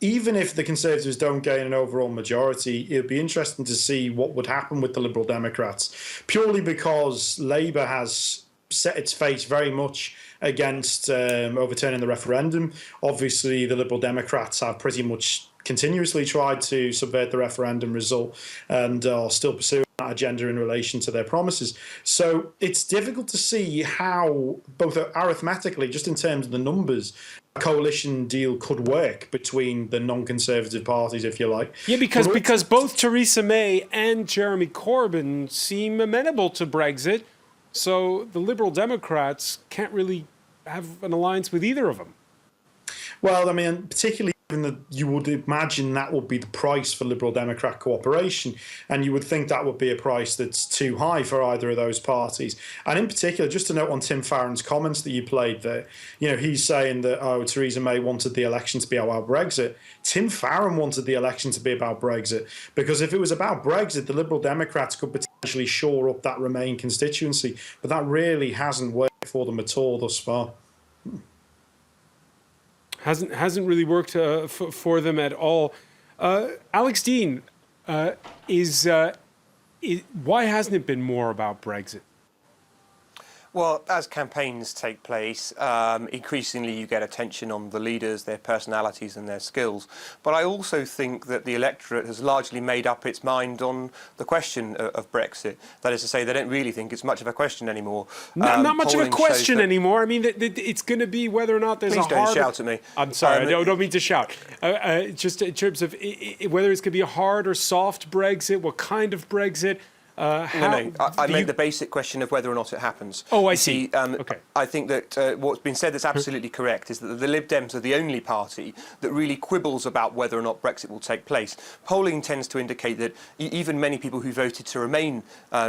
even if the Conservatives don't gain an overall majority, it would be interesting to see what would happen with the Liberal Democrats, purely because Labour has set its face very much against overturning the referendum. Obviously, the Liberal Democrats have pretty much continuously tried to subvert the referendum result and are still pursuing that agenda in relation to their promises. So it's difficult to see how, both arithmetically, just in terms of the numbers, a coalition deal could work between the non-Conservative parties, if you like. Yeah, because both Theresa May and Jeremy Corbyn seem amenable to Brexit, so the Liberal Democrats can't really have an alliance with either of them. Well, I mean, particularly given that you would imagine that would be the price for Liberal Democrat cooperation, and you would think that would be a price that's too high for either of those parties. And in particular, just to note on Tim Farron's comments that you played there, he's saying that, Theresa May wanted the election to be about Brexit. Tim Farron wanted the election to be about Brexit, because if it was about Brexit, the Liberal Democrats could potentially shore up that Remain constituency, but that really hasn't worked for them at all thus far. Hasn't really worked for them at all. Alex Dean, why hasn't it been more about Brexit? Well, as campaigns take place, increasingly you get attention on the leaders, their personalities and their skills. But I also think that the electorate has largely made up its mind on the question of Brexit. That is to say, they don't really think it's much of a question anymore. Not much of a question anymore. I mean, it's going to be whether or not there's a hard... Please don't shout at me. I'm sorry, I don't mean to shout. Just in terms of whether it's going to be a hard or soft Brexit, what kind of Brexit... No, I meant the basic question of whether or not it happens. Oh, I see. Okay. I think that what's been said that's absolutely correct is that the Lib Dems are the only party that really quibbles about whether or not Brexit will take place. Polling tends to indicate that even many people who voted to remain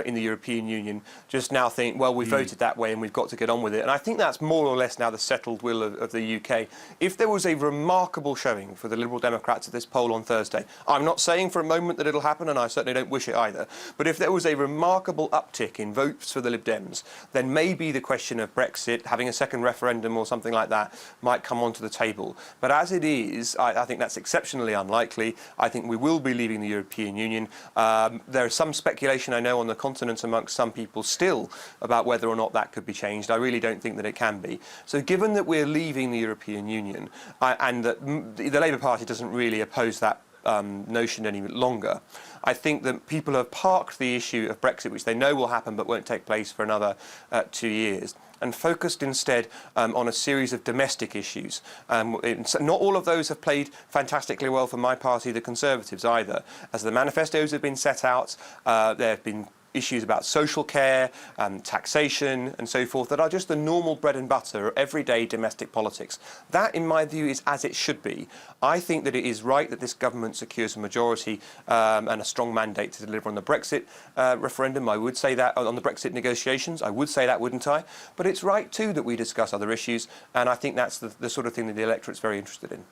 in the European Union just now think, well, we voted that way and we've got to get on with it. And I think that's more or less now the settled will of the UK. If there was a remarkable showing for the Liberal Democrats at this poll on Thursday, I'm not saying for a moment that it'll happen, and I certainly don't wish it either, but if there was a remarkable uptick in votes for the Lib Dems, then maybe the question of Brexit, having a second referendum or something like that, might come onto the table. But as it is, I think that's exceptionally unlikely. I think we will be leaving the European Union. There is some speculation, I know, on the continent amongst some people still about whether or not that could be changed. I really don't think that it can be. So given that we're leaving the European Union and that the Labour Party doesn't really oppose that notion any longer, I think that people have parked the issue of Brexit, which they know will happen but won't take place for another 2 years, and focused instead on a series of domestic issues. Not all of those have played fantastically well for my party, the Conservatives, either. As the manifestos have been set out, there have been issues about social care, taxation and so forth that are just the normal bread and butter, everyday domestic politics. That, in my view, is as it should be. I think that it is right that this government secures a majority and a strong mandate to deliver on the Brexit referendum. I would say that on the Brexit negotiations. I would say that, wouldn't I? But it's right, too, that we discuss other issues, and I think that's the sort of thing that the electorate's very interested in.